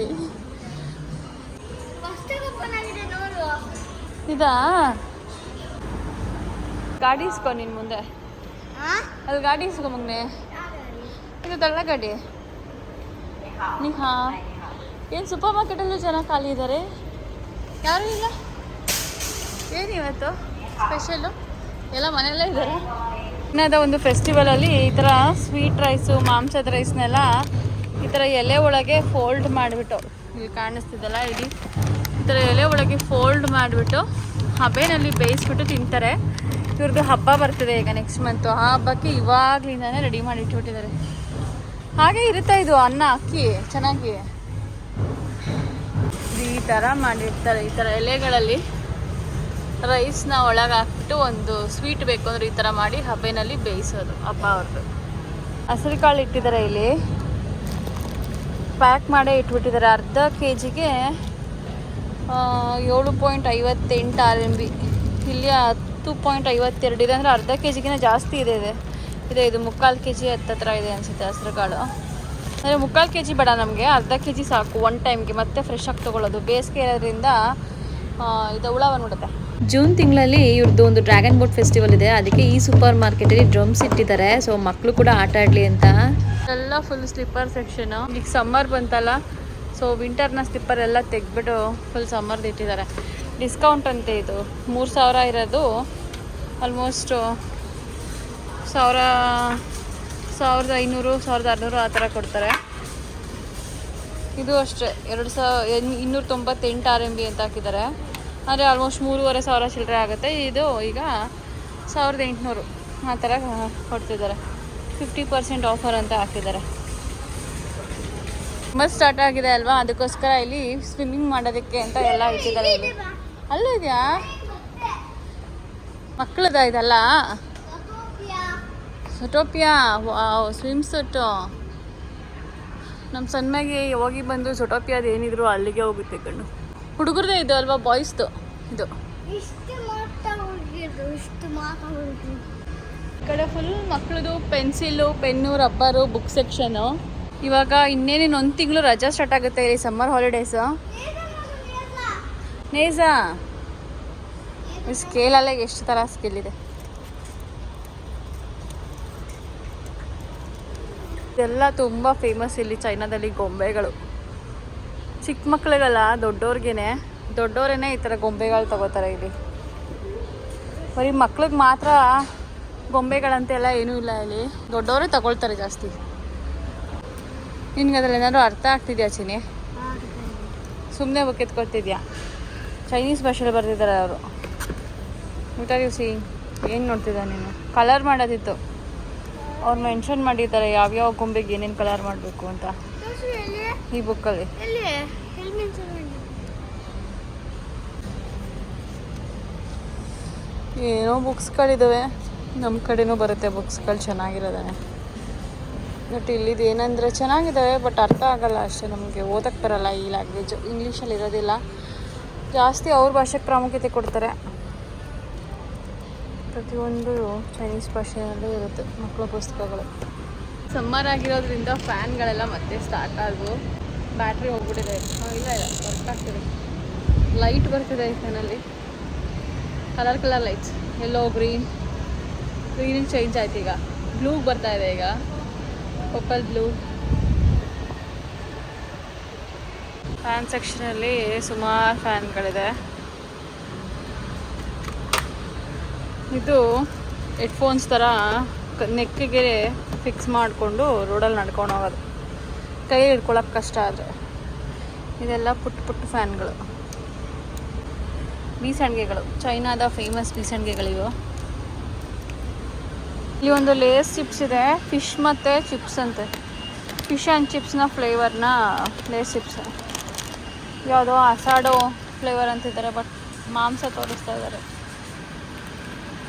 ಇದಾ ಗಾಡಿ ಇಸ್ಕೊ ನಿನ್ನ ಮುಂದೆ, ಅಲ್ಲಿ ಗಾಡಿ ಇಸ್ಕೊ ಮಗನೆ. ಇದು ತಳ್ಳ ಗಾಡಿ ನೀ. ಹಾಂ, ಏನು ಸೂಪರ್ ಮಾರ್ಕೆಟಲ್ಲೂ ಜನ ಖಾಲಿ ಇದ್ದಾರೆ, ಯಾರೂ ಇಲ್ಲ. ಏನಿವತ್ತು ಸ್ಪೆಷಲ್ಲು? ಎಲ್ಲ ಮನೆಯಲ್ಲೇ ಇದ್ದಾರೆ. ಇನ್ನದ ಒಂದು ಫೆಸ್ಟಿವಲಲ್ಲಿ ಈ ಥರ ಸ್ವೀಟ್ ರೈಸು, ಮಾಂಸದ ರೈಸ್ನೆಲ್ಲ ಈ ಥರ ಎಲೆ ಒಳಗೆ ಫೋಲ್ಡ್ ಮಾಡಿಬಿಟ್ಟು, ಇಲ್ಲಿ ಕಾಣಿಸ್ತಿದ್ದಲ್ಲ ಇಡೀ ಈ ಥರ ಎಲೆ ಒಳಗೆ ಫೋಲ್ಡ್ ಮಾಡಿಬಿಟ್ಟು ಹಬೆನಲ್ಲಿ ಬೇಯಿಸ್ಬಿಟ್ಟು ತಿಂತಾರೆ. ಇವ್ರದ್ದು ಹಬ್ಬ ಬರ್ತದೆ ಈಗ ನೆಕ್ಸ್ಟ್ ಮಂತು. ಆ ಹಬ್ಬಕ್ಕೆ ಇವಾಗಲಿಂದಾನೇ ರೆಡಿ ಮಾಡಿ ಇಟ್ಬಿಟ್ಟಿದ್ದಾರೆ. ಹಾಗೆ ಇರುತ್ತೆ ಇದು ಅನ್ನ, ಅಕ್ಕಿ ಚೆನ್ನಾಗಿ ಈ ಥರ ಮಾಡಿರ್ತಾರೆ. ಈ ಥರ ಎಲೆಗಳಲ್ಲಿ ರೈಸ್ನ ಒಳಗೆ ಹಾಕ್ಬಿಟ್ಟು ಒಂದು ಸ್ವೀಟ್ ಬೇಕು ಅಂದರೆ ಈ ಥರ ಮಾಡಿ ಹಬೆನಲ್ಲಿ ಬೇಯಿಸೋದು ಹಬ್ಬ ಅವ್ರದ್ದು. ಹಸಿರು ಕಾಳು ಇಟ್ಟಿದ್ದಾರೆ ಇಲ್ಲಿ, ಪ್ಯಾಕ್ ಮಾಡೇ ಇಟ್ಬಿಟ್ಟಿದ್ದಾರೆ. ಅರ್ಧ KGಗೆ 7.58 RMB. ಇಲ್ಲಿ 10.52 ಇದೆ, ಅಂದರೆ ಅರ್ಧ KGಗಿನ ಜಾಸ್ತಿ ಇದೆ. ಇದು 3/4 KG ಹತ್ತತ್ರ ಇದೆ ಅನಿಸುತ್ತೆ ಹಸಿರು ಕಾಳು. ಅಂದರೆ 3/4 kg ಬೇಡ ನಮಗೆ, ಅರ್ಧ kg ಸಾಕು ಒನ್ ಟೈಮ್ಗೆ. ಮತ್ತೆ ಫ್ರೆಶ್ ಆಗಿ ತೊಗೊಳ್ಳೋದು. ಬೇಸಿಗೆ ಇರೋದ್ರಿಂದ ಇದು ಹುಳ ಬಂದ್ಬಿಡುತ್ತೆ. ಜೂನ್ ತಿಂಗಳಲ್ಲಿ ಇವ್ರದ್ದು ಒಂದು ಡ್ರ್ಯಾಗನ್ ಬೋಟ್ ಫೆಸ್ಟಿವಲ್ ಇದೆ, ಅದಕ್ಕೆ ಈ ಸೂಪರ್ ಮಾರ್ಕೆಟಲ್ಲಿ ಡ್ರಮ್ಸ್ ಇಟ್ಟಿದ್ದಾರೆ. ಸೊ ಮಕ್ಕಳು ಕೂಡ ಆಟ ಆಡಲಿ ಅಂತ. ಎಲ್ಲ ಫುಲ್ ಸ್ಲಿಪ್ಪರ್ ಸೆಕ್ಷನ್. ಈಗ ಸಮ್ಮರ್ ಬಂತಲ್ಲ, ಸೊ ವಿಂಟರ್ನ ಸ್ಲಿಪ್ಪರ್ ಎಲ್ಲ ತೆಗೆದ್ಬಿಟ್ಟು ಫುಲ್ ಸಮ್ಮರ್ದು ಇಟ್ಟಿದ್ದಾರೆ. ಡಿಸ್ಕೌಂಟ್ ಅಂತೆ ಇದು. 3000 ಇರೋದು ಆಲ್ಮೋಸ್ಟ್ 1500 1600 ಆ ಥರ ಕೊಡ್ತಾರೆ. ಇದು ಅಷ್ಟೇ 298 RMB ಅಂತ ಹಾಕಿದ್ದಾರೆ. ಅಂದರೆ ಆಲ್ಮೋಸ್ಟ್ 3500 ಚಿಲ್ಲರೆ ಆಗುತ್ತೆ. ಇದು ಈಗ 1800 ಆ ಥರ ಕೊಡ್ತಿದ್ದಾರೆ. 50% ಆಫರ್ ಅಂತ ಹಾಕಿದ್ದಾರೆ. ಸಮ್ಮರ್ ಸ್ಟಾರ್ಟ್ ಆಗಿದೆ ಅಲ್ವಾ, ಅದಕ್ಕೋಸ್ಕರ ಇಲ್ಲಿ ಸ್ವಿಮ್ಮಿಂಗ್ ಮಾಡೋದಕ್ಕೆ ಅಂತ ಎಲ್ಲ ಇಟ್ಟಿದ್ದಾರೆ. ಇಲ್ಲಿ ಅಲ್ಲೂ ಇದೆಯಾ ಮಕ್ಕಳದ ಇದೆಲ್ಲ? ಸೊಟೋಪಿಯಾ ಸ್ವಿಮ್ ಸೂಟು. ನಮ್ಮ ಸಣ್ಣಗೆ ಹೋಗಿ ಬಂದು ಸೊಟೋಪಿಯಾದ ಏನಿದ್ರು ಅಲ್ಲಿಗೆ ಹೋಗುತ್ತೆ ಕಣ್ಣು. ಹುಡುಗರದೇ ಇದು ಅಲ್ವಾ, ಬಾಯ್ಸ್ದು ಇದು. ಈ ಕಡೆ ಫುಲ್ ಮಕ್ಕಳದು pencil, pen, rubber, book section. ಇವಾಗ ಇನ್ನೇನೇನು 1 ತಿಂಗಳು ರಜಾ ಸ್ಟಾರ್ಟ್ ಆಗುತ್ತೆ ಇಲ್ಲಿ, ಸಮ್ಮರ್ ಹಾಲಿಡೇಸು. ನೇಜಾ ಸ್ಕೇಲಲ್ಲೇ ಎಷ್ಟು ಥರ ಸ್ಕೇಲ್ ಇದೆ. ಇದೆಲ್ಲ ತುಂಬ ಫೇಮಸ್ ಇಲ್ಲಿ ಚೈನಾದಲ್ಲಿ ಗೊಂಬೆಗಳು. ಚಿಕ್ಕ ಮಕ್ಕಳಿಗಲ್ಲ, ದೊಡ್ಡೋರೇನೆ ಈ ಥರ ಗೊಂಬೆಗಳು ತಗೋತಾರೆ ಇಲ್ಲಿ. ಬರೀ ಮಕ್ಳಿಗೆ ಮಾತ್ರ ಗೊಂಬೆಗಳಂತೆಲ್ಲ ಏನೂ ಇಲ್ಲ ಇಲ್ಲಿ, ದೊಡ್ಡವರೇ ತಗೊಳ್ತಾರೆ ಜಾಸ್ತಿ. ನಿನ್ಗೆ ಅದ್ರಲ್ಲಿ ಏನಾದ್ರು ಅರ್ಥ ಆಗ್ತಿದ್ಯಾ ಚಿನಿ? ಸುಮ್ಮನೆ ಬುಕ್ ಎತ್ಕೊಳ್ತಿದ್ಯಾ? ಚೈನೀಸ್ ಭಾಷೆಯಲ್ಲಿ ಬರ್ತಿದ್ದಾರೆ ಅವರು. ಊಟ ದಿವಸಿ ಏನು ನೋಡ್ತಿದ್ದ ನೀನು? ಕಲರ್ ಮಾಡೋದಿತ್ತು, ಅವ್ರು ಮೆನ್ಷನ್ ಮಾಡಿದ್ದಾರೆ ಯಾವ್ಯಾವ ಗೊಂಬೆಗೆ ಏನೇನು ಕಲರ್ ಮಾಡಬೇಕು ಅಂತ ಈ ಬುಕ್ಕಲ್ಲಿ. ಏನೋ ಬುಕ್ಸ್ಗಳಿದ್ದಾವೆ, ನಮ್ಮ ಕಡೆನೂ ಬರುತ್ತೆ ಬುಕ್ಸ್ಗಳು ಚೆನ್ನಾಗಿರೋದೇ. ಬಟ್ ಇಲ್ಲಿದು ಏನಂದರೆ ಚೆನ್ನಾಗಿದ್ದಾವೆ, ಬಟ್ ಅರ್ಥ ಆಗಲ್ಲ ಅಷ್ಟೇ, ನಮಗೆ ಓದಕ್ಕೆ ಬರಲ್ಲ ಈ ಲ್ಯಾಂಗ್ವೇಜು. ಇಂಗ್ಲೀಷಲ್ಲಿ ಇರೋದಿಲ್ಲ ಜಾಸ್ತಿ, ಅವ್ರ ಭಾಷೆಗೆ ಪ್ರಾಮುಖ್ಯತೆ ಕೊಡ್ತಾರೆ. ಪ್ರತಿಯೊಂದು ಚೈನೀಸ್ ಭಾಷೆಯಲ್ಲೇ ಇರುತ್ತೆ ಮಕ್ಕಳ ಪುಸ್ತಕಗಳು. ಸಮ್ಮರ್ ಆಗಿರೋದ್ರಿಂದ ಫ್ಯಾನ್ಗಳೆಲ್ಲ ಮತ್ತೆ ಸ್ಟಾರ್ಟ್ ಆದವು. ಬ್ಯಾಟ್ರಿ ಹೋಗ್ಬಿಟ್ಟಿದೆ. ಇಲ್ಲ ವರ್ಕ್ ಆಗ್ತಿದೆ. ಲೈಟ್ ಬರ್ತಿದೆ ಈ ಫ್ಯಾನಲ್ಲಿ, ಕಲರ್ ಲೈಟ್ಸ್. ಎಲ್ಲೋ ಗ್ರೀನಿಗೆ ಚೇಂಜ್ ಆಯ್ತು, ಈಗ ಬ್ಲೂಗೆ ಬರ್ತಾ ಇದೆ. ಈಗ ಪರ್ಪಲ್ ಬ್ಲೂ. ಫ್ಯಾನ್ ಸೆಕ್ಷನಲ್ಲಿ ಸುಮಾರು ಫ್ಯಾನ್ಗಳಿದೆ. ಇದು ಹೆಡ್ಫೋನ್ಸ್ ಥರ ನೆಕ್ಕಿಗೆ ಫಿಕ್ಸ್ ಮಾಡಿಕೊಂಡು ರೋಡಲ್ಲಿ ನಡ್ಕೊಂಡು ಹೋಗೋದು, ಕೈ ಹಿಡ್ಕೊಳಕ್ಕೆ ಕಷ್ಟ ಆದರೆ. ಇದೆಲ್ಲ ಪುಟ್ಟ ಫ್ಯಾನ್ಗಳು, ಬೀಸಣಿಗೆಗಳು. ಚೈನಾದ ಫೇಮಸ್ ಬೀಸಣಿಗೆಗಳಿವು. ಇಲ್ಲಿ ಒಂದು ಲೇಸ್ ಚಿಪ್ಸ್ ಇದೆ, ಫಿಶ್ ಮತ್ತು ಚಿಪ್ಸ್ ಅಂತೆ. ಫಿಶ್ ಆ್ಯಂಡ್ ಚಿಪ್ಸ್ನ ಫ್ಲೇವರ್ನ ಲೇಸ್ ಚಿಪ್ಸ್. ಯಾವುದೋ ಅಸಾಡೋ ಫ್ಲೇವರ್ ಅಂತಿದ್ದಾರೆ, ಬಟ್ ಮಾಂಸ ತೋರಿಸ್ತಾ ಇದ್ದಾರೆ.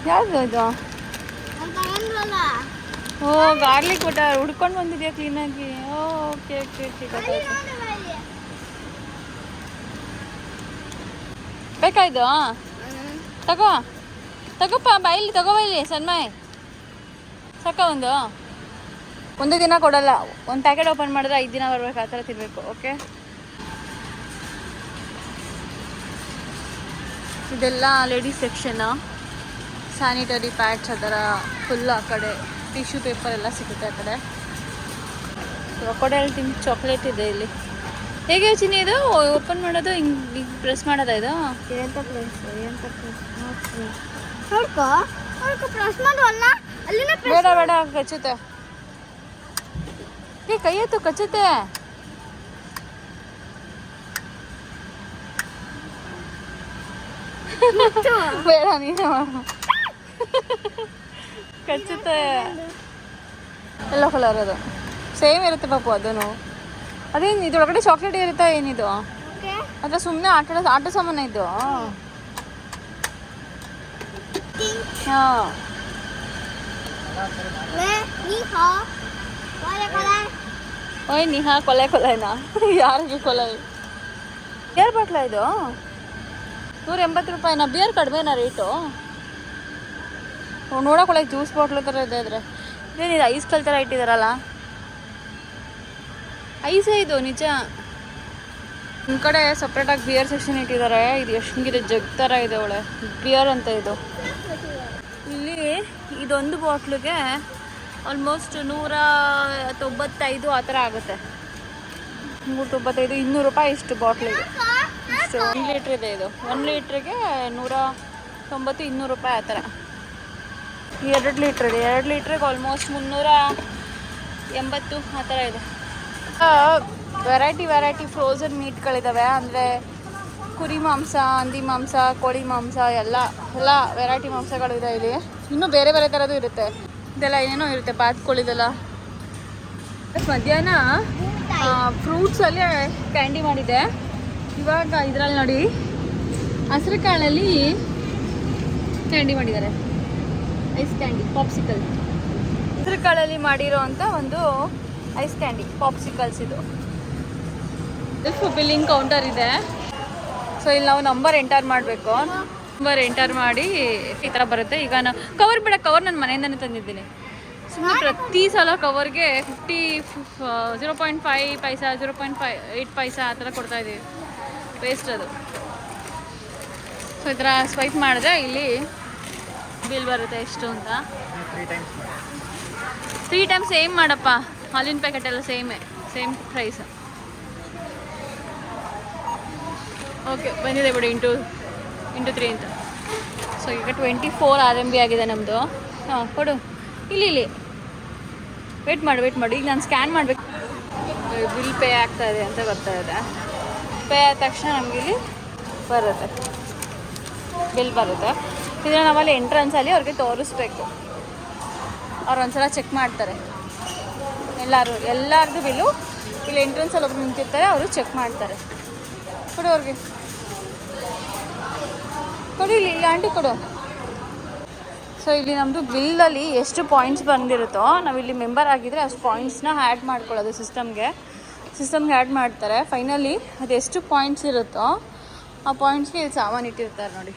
ಯಾವುದು ಇದು? ಓ ಗಾರ್ಲಿಕ್ ಊಟ ಹುಡ್ಕೊಂಡು ಬಂದಿದ್ಯಾ ಕ್ಲೀನಾಗಿ. ಓಕೆ ಗೊತ್ತಾಯ್ತು. ಬೇಕಾಯ್ತು? ತಗೋಪ್ಪ ಬಾಯಿಲಿ, ತಗೋಬೈಲಿ ಸನ್ಮಾಯ್. ಸಾಕ ಒಂದು ದಿನ ಕೊಡಲ್ಲ. ಒಂದು ಪ್ಯಾಕೆಟ್ ಓಪನ್ ಮಾಡಿದ್ರೆ 5 ದಿನ ಬರ್ಬೇಕು, ಆ ಥರ ತಿನ್ನಬೇಕು. ಓಕೆ, ಇದೆಲ್ಲ ಲೇಡೀಸ್ ಸೆಕ್ಷನ್ನು. ಸ್ಯಾನಿಟರಿ ಪ್ಯಾಡ್ಸ್ ಆ ಥರ ಫುಲ್. ಆ ಕಡೆ ಟಿಶ್ಯೂ ಪೇಪರ್ ಎಲ್ಲ ಸಿಗುತ್ತೆ. ಆ ಕಡೆ ಕ್ರೊಕೊಡೈಲ್ ಟಿಂಕ್ ಚಾಕ್ಲೇಟ್ ಇದೆ ಇಲ್ಲಿ. ಹೇಗೆ ಚಿನ್ನಿ ಇದು ಓಪನ್ ಮಾಡೋದು? ಹಿಂಗೆ ಪ್ರೆಸ್ ಮಾಡೋದ ಇದು? ಬೇಡ ಕಚ್ಚುತ್ತೆ. ಕೈ ಎತ್ತು, ಕಚ್ಚುತ್ತೆ. ಬೇಡ ನೀನೇ ಮಾಡು. ಕಚ್ಚುತ್ತೆ. ಎಲ್ಲೋ ಕಲರ್ ಅದು ಸೇಮ್ ಇರುತ್ತೆ ಪಾಪು. ಅದನ್ನು ಅದೇನು ಇದ್ರೊಳಗಡೆ ಚಾಕ್ಲೇಟ್ ಇರುತ್ತಾ ಏನಿದು? ಅಥವಾ ಸುಮ್ಮನೆ ಆಟ ಸಾಮಾನು ಇದು? ಹಾಂ, ಓಯ್ ನಿಹಾ ಕೊಲೆನಾ? ಯಾರಿಗೆ ಕೊಲೆ? ಬಿಯರ್ ಬಾಟ್ಲ ಇದು? 180 ರೂಪಾಯಿನಾ? ಬಿಯರ್ ಕಡಿಮೆನಾ ರೇಟು? ನೋಡೋಕೊಳಗೆ ಜ್ಯೂಸ್ ಬಾಟ್ಲು ಥರ ಇದೆ. ಇದ್ರೆ ಇದೇನಿದೆ, ಐಸ್ ಕಲ್ ಥರ ಇಟ್ಟಿದ್ದಾರಲ್ಲ. ಐಸೇ ಇದು ನಿಜ. ಒಂದು ಕಡೆ ಸಪ್ರೇಟಾಗಿ ಬಿಯರ್ ಸೆಕ್ಷನ್ ಇಟ್ಟಿದ್ದಾರೆ. ಇದು ಎಷ್ಟಂಗಿದೆ ಜಗ್ ಥರ ಇದೆ ಒಳ್ಳೆ ಬಿಯರ್ ಅಂತ ಇದು. ಇಲ್ಲಿ ಇದೊಂದು ಬಾಟ್ಲಿಗೆ ಆಲ್ಮೋಸ್ಟ್ 195 ಆ ಥರ ಆಗುತ್ತೆ. 195 200 ರೂಪಾಯಿ ಇಷ್ಟು ಬಾಟ್ಲಿಗೆ. ಇಷ್ಟು 1 ಲೀಟ್ರ್ ಇದೆ ಇದು. 1 ಲೀಟ್ರಿಗೆ 190 200 ರೂಪಾಯಿ ಆ ಥರ. 2 ಲೀಟ್ರ್ ಇದೆ. 2 ಲೀಟ್ರಿಗೆ ಆಲ್ಮೋಸ್ಟ್ 380 ಆ ಥರ ಇದೆ. ವೆರೈಟಿ ಫ್ರೋಝನ್ ಮೀಟ್ಗಳಿದ್ದಾವೆ. ಅಂದರೆ ಕುರಿ ಮಾಂಸ, ಹಂದಿ ಮಾಂಸ, ಕೋಳಿ ಮಾಂಸ ಎಲ್ಲ ವೆರೈಟಿ ಮಾಂಸಗಳಿದೆ ಇಲ್ಲಿ. ಇನ್ನೂ ಬೇರೆ ಬೇರೆ ಥರದ್ದು ಇರುತ್ತೆ. ಇದೆಲ್ಲ ಏನೇನೋ ಇರುತ್ತೆ, ಬಾತ್ಕೋಳಿದೆಲ್ಲ. ಮಧ್ಯಾಹ್ನ ಫ್ರೂಟ್ಸಲ್ಲಿ ಕ್ಯಾಂಡಿ ಮಾಡಿದೆ. ಇವಾಗ ಇದರಲ್ಲಿ ನೋಡಿ ಹಸಿರು ಕಾಳಲ್ಲಿ ಕ್ಯಾಂಡಿ ಮಾಡಿದ್ದಾರೆ. Ice candy popsicle. ಹಸಿರು ಕಾಳಲ್ಲಿ ಮಾಡಿರೋ ಅಂಥ ಒಂದು ಐಸ್ ಕ್ಯಾಂಡಿ ಪಾಪ್ಸಿಕಲ್ಸ್ ಇದು. ಬಿಲ್ಲಿಂಗ್ ಕೌಂಟರ್ ಇದೆ. ಸೊ ಇಲ್ಲಿ ನಾವು ನಂಬರ್ ಎಂಟರ್ ಮಾಡಬೇಕು. ನಂಬರ್ ಎಂಟರ್ ಮಾಡಿ ಈ ಥರ ಬರುತ್ತೆ. ಈಗ ನಾನು ಕವರ್ ಕವರ್ ನನ್ನ ಮನೆಯಿಂದನೇ ತಂದಿದ್ದೀನಿ. ಸುಮ್ಮನೆ ಪ್ರತಿ ಸಲ ಕವರ್ಗೆ 0.5 ಪೈಸಾ 0.8 ಪೈಸಾ ಆ ಥರ ಕೊಡ್ತಾಯಿದ್ದೀವಿ. ವೇಸ್ಟ್ ಅದು. ಸೊ ಈ ಥರ ಸ್ವೈಪ್ ಮಾಡಿದ್ರೆ ಇಲ್ಲಿ ಬಿಲ್ ಬರುತ್ತೆ ಎಷ್ಟು ಅಂತ. 3 ಟೈಮ್ಸ್ ಸೇಮ್ ಮಾಡಪ್ಪ. ಹಾಲಿನ ಪ್ಯಾಕೆಟ್ ಎಲ್ಲ ಸೇಮ್ ಪ್ರೈಸ್. ಓಕೆ ಬಂದಿದೆ ಬಿಡಿ ಇಂಟು 3 ಅಂತ. ಸೊ ಈಗ 24 RMB ಆಗಿದೆ ನಮ್ಮದು. ಹಾಂ ಕೊಡು. ಇಲ್ಲಿ ವೇಟ್ ಮಾಡಿ. ಈಗ ನಾನು ಸ್ಕ್ಯಾನ್ ಮಾಡಬೇಕು. ಬಿಲ್ ಪೇ ಆಗ್ತಾ ಇದೆ ಅಂತ ಬರ್ತಾ ಇದೆ. ಪೇ ಆದ ತಕ್ಷಣ ನಮಗಿಲ್ಲಿ ಬರುತ್ತೆ, ಬಿಲ್ ಬರುತ್ತೆ. ಇದನ್ನು ನಾವಲ್ಲಿ ಎಂಟ್ರೆನ್ಸಲ್ಲಿ ಅವ್ರಿಗೆ ತೋರಿಸ್ಬೇಕು. ಅವ್ರು ಒಂದ್ಸಲ ಚೆಕ್ ಮಾಡ್ತಾರೆ ಎಲ್ಲರದ್ದು ಬಿಲ್ಲು. ಇಲ್ಲಿ ಎಂಟ್ರೆನ್ಸಲ್ಲಿ ಒಬ್ರು ನಿಂತಿರ್ತಾರೆ, ಅವರು ಚೆಕ್ ಮಾಡ್ತಾರೆ. ಕೊಡು ಅವ್ರಿಗೆ, ಕೊಡು ಇಲ್ಲಿ ಆಂಟಿ ಕೊಡು. ಸೊ ಇಲ್ಲಿ ನಮ್ಮದು ಬಿಲ್ಲಲ್ಲಿ ಎಷ್ಟು ಪಾಯಿಂಟ್ಸ್ ಬಂದಿರುತ್ತೋ ನಾವಿಲ್ಲಿ ಮೆಂಬರ್ ಆಗಿದ್ದರೆ ಅಷ್ಟು ಪಾಯಿಂಟ್ಸ್ನ ಆ್ಯಡ್ ಮಾಡ್ಕೊಳ್ಳೋದು ಸಿಸ್ಟಮ್ಗೆ ಆ್ಯಡ್ ಮಾಡ್ತಾರೆ. ಫೈನಲಿ ಅದು ಎಷ್ಟು ಪಾಯಿಂಟ್ಸ್ ಇರುತ್ತೋ ಆ ಪಾಯಿಂಟ್ಸ್ಗೆ ಇಲ್ಲಿ ಸಾಮಾನು ಇಟ್ಟಿರ್ತಾರೆ ನೋಡಿ.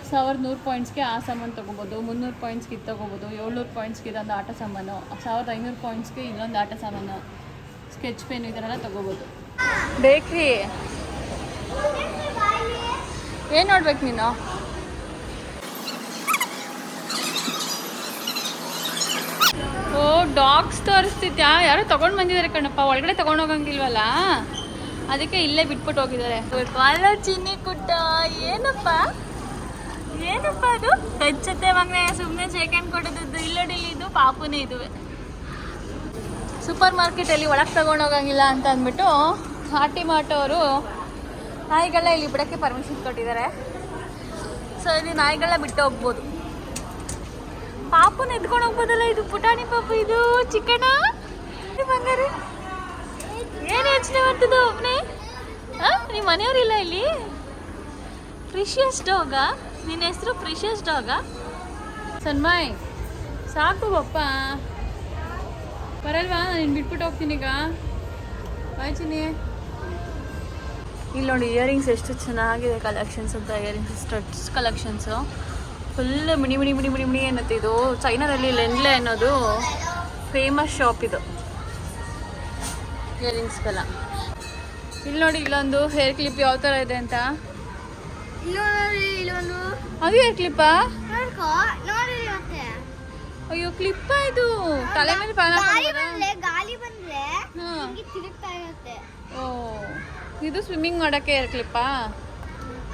1100 ಪಾಯಿಂಟ್ಸ್ಗೆ ಆ ಸಾಮಾನು ತೊಗೋಬೋದು, 300 ಪಾಯಿಂಟ್ಸ್ಗೆ ಇದು ತೊಗೋಬೋದು, 700 ಪಾಯಿಂಟ್ಸ್ಗೆ ಇದೊಂದು ಆಟ ಸಾಮಾನು, 1500 ಪಾಯಿಂಟ್ಸ್ಗೆ ಇನ್ನೊಂದು ಆಟ ಸಾಮಾನು, ಸ್ಕೆಚ್ ಪೆನ್ ಈ ಥರ ಎಲ್ಲ ತೊಗೋಬೋದು. ಬೇಕ್ರಿ ಏನು ನೋಡ್ಬೇಕು ನೀನು? ಓ ಡಾಗ್ಸ್ ತೋರಿಸ್ತಿದ್ಯಾ? ಯಾರೋ ತೊಗೊಂಡು ಬಂದಿದ್ದಾರೆ ಕಣಪ್ಪ. ಒಳಗಡೆ ತೊಗೊಂಡೋಗಂಗಿಲ್ವಲ್ಲ, ಅದಕ್ಕೆ ಇಲ್ಲೇ ಬಿಟ್ಬಿಟ್ಟು ಹೋಗಿದ್ದಾರೆ. ಅಲ್ಲ ಚಿನ್ನಿ ಕುಟ್ಟ, ಏನಪ್ಪ ಅದು ಕಚ್ಚತ್ತೆ ಮಗನೇ. ಸುಮ್ಮನೆ ಶೇಖಂಡ್ ಕೊಡೋದು ಇಲ್ಲೋಡಿಲಿ. ಇದು ಪಾಪುನೇ ಇದುವೆ. ಸೂಪರ್ ಮಾರ್ಕೆಟಲ್ಲಿ ಒಳಗೆ ತೊಗೊಂಡೋಗಂಗಿಲ್ಲ ಅಂತ ಅಂದ್ಬಿಟ್ಟು ಆಟಿ ಮಾಟೋರು ನಾಯಿಗಳನ್ನ ಇಲ್ಲಿ ಬಿಡೋಕ್ಕೆ ಪರ್ಮಿಷನ್ ಕೊಟ್ಟಿದ್ದಾರೆ. ಸೊ ಇಲ್ಲಿ ನಾಯಿಗಳನ್ನ ಬಿಟ್ಟು ಹೋಗ್ಬೋದು. ಪಾಪುನ ಎತ್ಕೊಂಡು ಹೋಗ್ಬೋದಲ್ಲ. ಇದು ಪುಟಾಣಿ ಪಾಪು, ಇದು ಚಿಕ್ಕಣ ಬಂಗಾರಿ. ಏನು ಯೋಚನೆ ಮಾಡ್ತಿದ್ದ ಒಬ್ಬನೇ? ನಿಮ್ಮ ಮನೆಯವರಿಲ್ಲ ಇಲ್ಲಿ? ಪ್ರಿಷಿಯಸ್ ಡಾಗ, ನಿನ್ನ ಹೆಸರು ಪ್ರಿಷಿಯಸ್ ಡಾಗ? ಸನ್ಮಾಯ್ ಸಾಕು ಪಪ್ಪ, ಬರಲ್ವಾ? ನಾನು ಬಿಟ್ಬಿಟ್ಟು ಹೋಗ್ತೀನಿ ಈಗ. ಬಾಯ್ ಚಿನ್ನಿ. ಇಲ್ಲಿ ನೋಡಿ ಇಯರಿಂಗ್ಸ್ ಎಷ್ಟು ಚೆನ್ನಾಗಿದೆ ಕಲೆಕ್ಷನ್ಸ್ ಅಂತ. ಇಯರಿಂಗ್ಸ್ ಸ್ಟಡ್ಸ್ ಕಲೆಕ್ಷನ್ಸು ಫುಲ್ ಮಿಣಿ ಅನ್ನತ್ತೆ. ಇದು ಚೈನಾದಲ್ಲಿ ಲೆನ್ಲೆ ಅನ್ನೋದು ಫೇಮಸ್ ಶಾಪ್ ಇದು ಇಯರಿಂಗ್ಸ್ಗೆಲ್ಲ. ಇಲ್ಲಿ ನೋಡಿ ಇಲ್ಲೊಂದು ಹೇರ್ ಕ್ಲಿಪ್ ಯಾವ ಥರ ಇದೆ ಅಂತ. ಅದು ಹೇರ್ ಕ್ಲಿಪ್ಪಾ? ಅಯ್ಯೋ ಕ್ಲಿಪ್ಪ ಇದು. ತಲೆ ಮೇಲೆ ಗಾಳಿ ಬಂದ್ರೆ ತಿರುಗ್ತಾ ಇರುತ್ತೆ. ಓ ಇದು ಸ್ವಿಮ್ಮಿಂಗ್ ಮಾಡೋಕ್ಕೆ ಏರ್ ಕ್ಲಿಪ್ಪಾ?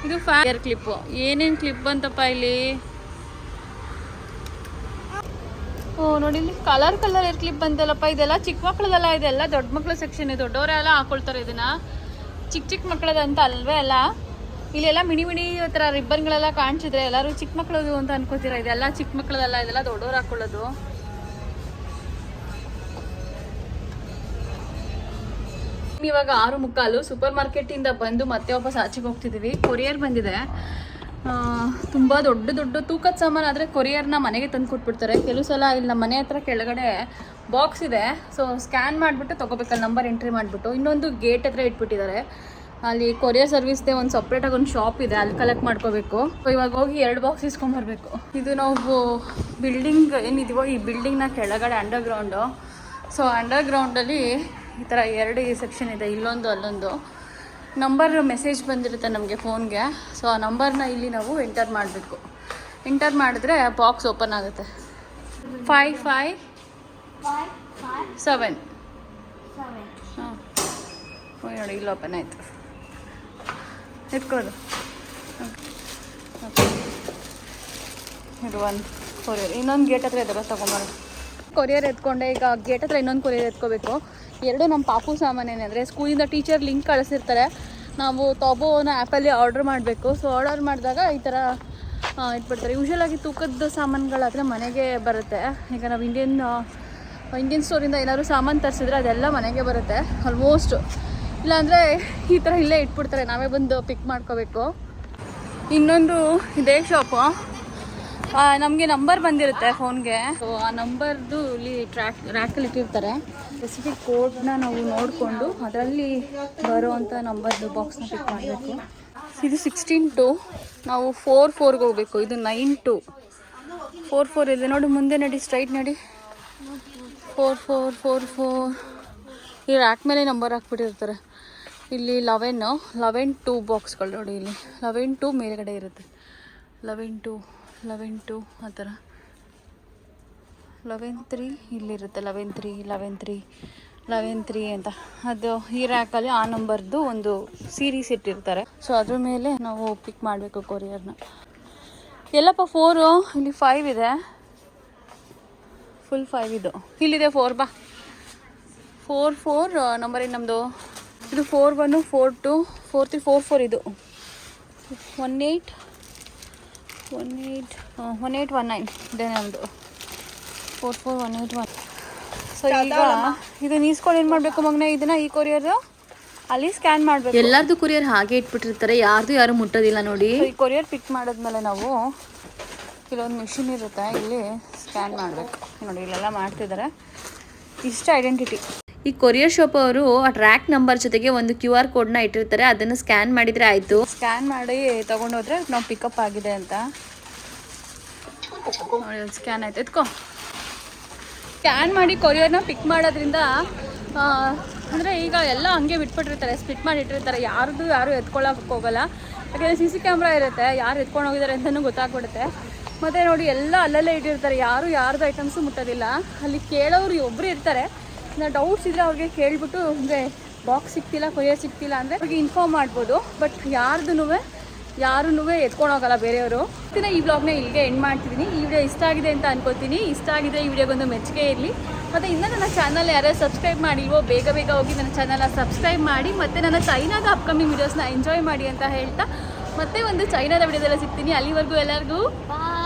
ಇದು ಫ್ಯಾನ್ ಏರ್ ಕ್ಲಿಪ್ಪು. ಏನೇನು ಕ್ಲಿಪ್ ಬಂತಪ್ಪ ಇಲ್ಲಿ? ಓ ನೋಡಿ ಇಲ್ಲಿ ಕಲರ್ ಏರ್ ಕ್ಲಿಪ್ ಬಂತಲ್ಲಪ್ಪ. ಇದೆಲ್ಲ ಚಿಕ್ಕ ಮಕ್ಳದಲ್ಲ, ಇದೆಲ್ಲ ದೊಡ್ಡ ಮಕ್ಳ ಸೆಕ್ಷನ್. ದೊಡ್ಡವರೆಲ್ಲ ಹಾಕೊಳ್ತಾರೆ ಇದನ್ನ. ಚಿಕ್ಕ ಮಕ್ಕಳದಂತ ಅಲ್ವೇ ಅಲ್ಲ. ಇಲ್ಲೆಲ್ಲ ಮಿಣಿ ಥರ ರಿಬ್ಬನ್ಗಳೆಲ್ಲ ಕಾಣಿಸಿದ್ರೆ ಎಲ್ಲರೂ ಚಿಕ್ಕ ಮಕ್ಳದು ಅಂತ ಅನ್ಕೋತೀರ. ಇದೆಲ್ಲ ಚಿಕ್ಕ ಮಕ್ಳದಲ್ಲ, ಇದೆಲ್ಲ ದೊಡ್ಡವ್ರು ಹಾಕೊಳ್ಳೋದು. ಇವಾಗ 6:45 ಸೂಪರ್ ಮಾರ್ಕೆಟಿಂದ ಬಂದು ಮತ್ತೆ ವಾಪಸ್ ಆಚೆಗೆ ಹೋಗ್ತಿದ್ದೀವಿ. ಕೊರಿಯರ್ ಬಂದಿದೆ. ತುಂಬ ದೊಡ್ಡ ತೂಕದ ಸಾಮಾನು ಆದರೆ ಕೊರಿಯರ್ನ ಮನೆಗೆ ತಂದು ಕೊಟ್ಬಿಡ್ತಾರೆ. ಕೆಲವು ಸಲ ಇಲ್ಲಿ ನಮ್ಮ ಮನೆ ಹತ್ರ ಕೆಳಗಡೆ ಬಾಕ್ಸ್ ಇದೆ. ಸೊ ಸ್ಕ್ಯಾನ್ ಮಾಡಿಬಿಟ್ಟು ತೊಗೋಬೇಕಲ್ಲ, ನಂಬರ್ ಎಂಟ್ರಿ ಮಾಡಿಬಿಟ್ಟು. ಇನ್ನೊಂದು ಗೇಟ್ ಹತ್ರ ಇಟ್ಬಿಟ್ಟಿದ್ದಾರೆ. ಅಲ್ಲಿ ಕೊರಿಯರ್ ಸರ್ವಿಸ್ದೆ ಒಂದು ಸಪ್ರೇಟಾಗಿ ಒಂದು ಶಾಪ್ ಇದೆ, ಅಲ್ಲಿ ಕಲೆಕ್ಟ್ ಮಾಡ್ಕೋಬೇಕು. ಸೊ ಇವಾಗ ಹೋಗಿ 2 ಬಾಕ್ಸ್ ಇಸ್ಕೊಂಬರ್ಬೇಕು. ಇದು ನಾವು ಬಿಲ್ಡಿಂಗ್ ಏನಿದೀವೋ ಈ ಬಿಲ್ಡಿಂಗ್ನ ಕೆಳಗಡೆ ಅಂಡರ್ಗ್ರೌಂಡು ಸೊ ಅಂಡರ್ಗ್ರೌಂಡಲ್ಲಿ ಈ ಥರ 2 ಸೆಕ್ಷನ್ ಇದೆ, ಇಲ್ಲೊಂದು ಅಲ್ಲೊಂದು. ನಂಬರ್ ಮೆಸೇಜ್ ಬಂದಿರುತ್ತೆ ನಮಗೆ ಫೋನ್ಗೆ. ಸೊ ಆ ನಂಬರ್ನ ಇಲ್ಲಿ ನಾವು ಎಂಟರ್ ಮಾಡಬೇಕು. ಎಂಟರ್ ಮಾಡಿದ್ರೆ ಬಾಕ್ಸ್ ಓಪನ್ ಆಗುತ್ತೆ. 557 ಹಾಂ ನೋಡಿ ಇಲ್ಲಿ ಓಪನ್ ಆಯಿತು. ಎತ್ಕೊಳ್ಳೋದು ಇದು ಒಂದು ಕೊರಿಯರ್. ಇನ್ನೊಂದು ಗೇಟ್ ಹತ್ರ ಇದೆ, ಬಸ್ ತೊಗೊಂಬರೋದು. ಕೊರಿಯರ್ ಎತ್ಕೊಂಡೆ. ಈಗ ಗೇಟ್ ಹತ್ರ ಇನ್ನೊಂದು ಕೊರಿಯರ್ ಎತ್ಕೋಬೇಕು. 2 ನಮ್ಮ ಪಾಪು ಸಾಮಾನೇನೆ. ಅಂದರೆ ಸ್ಕೂಲಿಂದ ಟೀಚರ್ ಲಿಂಕ್ ಕಳಿಸಿರ್ತಾರೆ, ನಾವು ತೊಬೋನ ಆ್ಯಪಲ್ಲಿ ಆರ್ಡ್ರ್ ಮಾಡಬೇಕು. ಸೊ ಆರ್ಡರ್ ಮಾಡಿದಾಗ ಈ ಥರ ಇಟ್ಬಿಡ್ತಾರೆ. ಯೂಶ್ವಲಾಗಿ ತೂಕದ ಸಾಮಾನುಗಳಾದರೆ ಮನೆಗೆ ಬರುತ್ತೆ. ಈಗ ನಾವು ಇಂಡಿಯನ್ ಸ್ಟೋರಿಂದ ಏನಾದರೂ ಸಾಮಾನು ತರಿಸಿದ್ರೆ ಅದೆಲ್ಲ ಮನೆಗೆ ಬರುತ್ತೆ ಆಲ್ಮೋಸ್ಟ್. ಇಲ್ಲಾಂದರೆ ಈ ಥರ ಇಲ್ಲೇ ಇಟ್ಬಿಡ್ತಾರೆ, ನಾವೇ ಬಂದು ಪಿಕ್ ಮಾಡ್ಕೋಬೇಕು. ಇನ್ನೊಂದು ಇದೇ ಶಾಪು. ನಮಗೆ ನಂಬರ್ ಬಂದಿರುತ್ತೆ ಫೋನ್ಗೆ. ಸೊ ಆ ನಂಬರ್ದು ಇಲ್ಲಿ ರ್ಯಾಕಲ್ಲಿ ಇಟ್ಟಿರ್ತಾರೆ. ಸ್ಪೆಸಿಫಿಕ್ ಕೋಡ್ನ ನಾವು ನೋಡಿಕೊಂಡು ಅದರಲ್ಲಿ ಬರೋವಂಥ ನಂಬರ್ದು ಬಾಕ್ಸ್ನ ಪಿಕ್ ಮಾಡಬೇಕು. ಇದು 16-2, ನಾವು 4-4ಗೆ ಹೋಗಬೇಕು. ಇದು 9-2. 4-4 ಇದೆ ನೋಡಿ, ಮುಂದೆ ನಡಿ, ಸ್ಟ್ರೈಟ್ ನಡಿ. 4-4 ಈ ರ್ಯಾಕ್ ಮೇಲೆ ನಂಬರ್ ಹಾಕ್ಬಿಟ್ಟಿರ್ತಾರೆ. ಇಲ್ಲಿ 11-2 ಬಾಕ್ಸ್ಗಳು ನೋಡಿ. ಇಲ್ಲಿ 11-2 ಮೇಲ್ಗಡೆ ಇರುತ್ತೆ. 11-2 ಆ ಥರ. 11-3 ಇಲ್ಲಿರುತ್ತೆ. 11-3 ಅಂತ. ಅದು ಈ ರ್ಯಾಕಲ್ಲಿ ಆ ನಂಬರ್ದು ಒಂದು ಸೀರೀಸ್ ಇಟ್ಟಿರ್ತಾರೆ. ಸೊ ಅದ್ರ ಮೇಲೆ ನಾವು ಪಿಕ್ ಮಾಡಬೇಕು ಕೊರಿಯರ್ನ. ಎಲ್ಲಪ್ಪ 4? ಇಲ್ಲಿ 5 ಇದೆ, ಫುಲ್ 5 ಇದು. ಇಲ್ಲಿದೆ 4. ಬಾ 4 ನಂಬರ್ ಏನು ನಮ್ಮದು? ಇದು 4-1, 4-2, 4-3, 4-4 ಇದು. 1819 ಇದೆ ನಮ್ಮದು. 4-4-1819. ಸೊ ಈಗ ಇದನ್ನ ಈಸ್ಕೊಂಡು ಏನು ಮಾಡಬೇಕು ಮಗನೇ? ಇದನ್ನ ಈ ಕೊರಿಯರ್ ಅಲ್ಲಿ ಸ್ಕ್ಯಾನ್ ಮಾಡಬೇಕು. ಎಲ್ಲರದು ಕೊರಿಯರ್ ಹಾಗೆ ಇಟ್ಬಿಟ್ಟಿರ್ತಾರೆ, ಯಾರು ಮುಟ್ಟೋದಿಲ್ಲ ನೋಡಿ. ಈ ಕೊರಿಯರ್ ಪಿಕ್ ಮಾಡಿದ್ಮೇಲೆ ನಾವು ಕೆಲವೊಂದು ಮಿಷಿನ್ ಇರುತ್ತೆ, ಇಲ್ಲಿ ಸ್ಕ್ಯಾನ್ ಮಾಡಬೇಕು. ನೋಡಿ ಇಲ್ಲೆಲ್ಲ ಮಾಡ್ತಿದ್ದಾರೆ. ಇಷ್ಟ ಐಡೆಂಟಿಟಿ. ಈ ಕೊರಿಯರ್ ಶಾಪ್ ಅವರು ಆ ಟ್ರ್ಯಾಕ್ ನಂಬರ್ ಜೊತೆಗೆ ಒಂದು QR ಕೋಡ್ನ ಇಟ್ಟಿರ್ತಾರೆ, ಅದನ್ನು ಸ್ಕ್ಯಾನ್ ಮಾಡಿದರೆ ಆಯಿತು. ಸ್ಕ್ಯಾನ್ ಮಾಡಿ ತೊಗೊಂಡೋದ್ರೆ ನಾವು ಪಿಕಪ್ ಆಗಿದೆ ಅಂತ. ಸ್ಕ್ಯಾನ್ ಆಯ್ತು, ಎತ್ಕೊ. ಸ್ಕ್ಯಾನ್ ಮಾಡಿ ಕೊರಿಯರ್ನ ಪಿಕ್ ಮಾಡೋದ್ರಿಂದ ಅಂದರೆ ಈಗ ಎಲ್ಲ ಹಂಗೆ ಬಿಟ್ಬಿಟ್ಟಿರ್ತಾರೆ, ಸ್ಪಿಟ್ ಮಾಡಿ ಇಟ್ಟಿರ್ತಾರೆ. ಯಾರು ಎತ್ಕೊಳ್ಳೋಕೆ ಹೋಗಲ್ಲ. ಯಾಕೆಂದರೆ CC ಕ್ಯಾಮ್ರಾ ಇರುತ್ತೆ, ಯಾರು ಎತ್ಕೊಂಡು ಹೋಗಿದ್ದಾರೆ ಅಂತಲೂ ಗೊತ್ತಾಗ್ಬಿಡುತ್ತೆ. ಮತ್ತು ನೋಡಿ ಎಲ್ಲ ಅಲ್ಲಲ್ಲೇ ಇಟ್ಟಿರ್ತಾರೆ, ಯಾರ್ದು ಐಟಮ್ಸು ಮುಟ್ಟೋದಿಲ್ಲ. ಅಲ್ಲಿ ಕೇಳೋರು ಒಬ್ಬರು ಇರ್ತಾರೆ. ಡೌಟ್ಸ್ ಇದ್ದರೆ ಅವ್ರಿಗೆ ಕೇಳಿಬಿಟ್ಟು, ಅಂದರೆ ಬಾಕ್ಸ್ ಸಿಗ್ತಿಲ್ಲ, ಕೊರಿಯರ್ ಸಿಗ್ತಿಲ್ಲ ಅಂದರೆ ಅವ್ರಿಗೆ ಇನ್ಫಾರ್ಮ್ ಮಾಡ್ಬೋದು. ಬಟ್ ಯಾರೂ ಎತ್ಕೊಂಡು ಹೋಗಲ್ಲ ಬೇರೆಯವರು. ಈ ವ್ಲಾಗ್ನ ಇಲ್ಲಿಗೆ ಎಂಡ್ ಮಾಡ್ತಿದ್ದೀನಿ. ಈ ವಿಡಿಯೋ ಇಷ್ಟ ಆಗಿದೆ ಅಂತ ಅನ್ಕೋತೀನಿ. ಇಷ್ಟ ಆಗಿದೆ, ಈ ವಿಡಿಯೋಗೊಂದು ಮೆಚ್ಚುಗೆ ಇರಲಿ. ಮತ್ತು ಇನ್ನೂ ನನ್ನ ಚಾನಲ್ ಯಾರು ಸಬ್ಸ್ಕ್ರೈಬ್ ಮಾಡಿಲ್ವೋ ಬೇಗ ಹೋಗಿ ನನ್ನ ಚಾನಲ್ನ ಸಬ್ಸ್ಕ್ರೈಬ್ ಮಾಡಿ. ಮತ್ತು ನನ್ನ ಚೈನಾದ ಅಪ್ಕಮಿಂಗ್ ವೀಡಿಯೋಸ್ನ ಎಂಜಾಯ್ ಮಾಡಿ ಅಂತ ಹೇಳ್ತಾ ಮತ್ತೆ ಒಂದು ಚೈನಾದ ವಿಡಿಯೋದೆಲ್ಲ ಸಿಗ್ತೀನಿ. ಅಲ್ಲಿವರೆಗೂ ಎಲ್ಲರಿಗೂ ಬಾಯ್.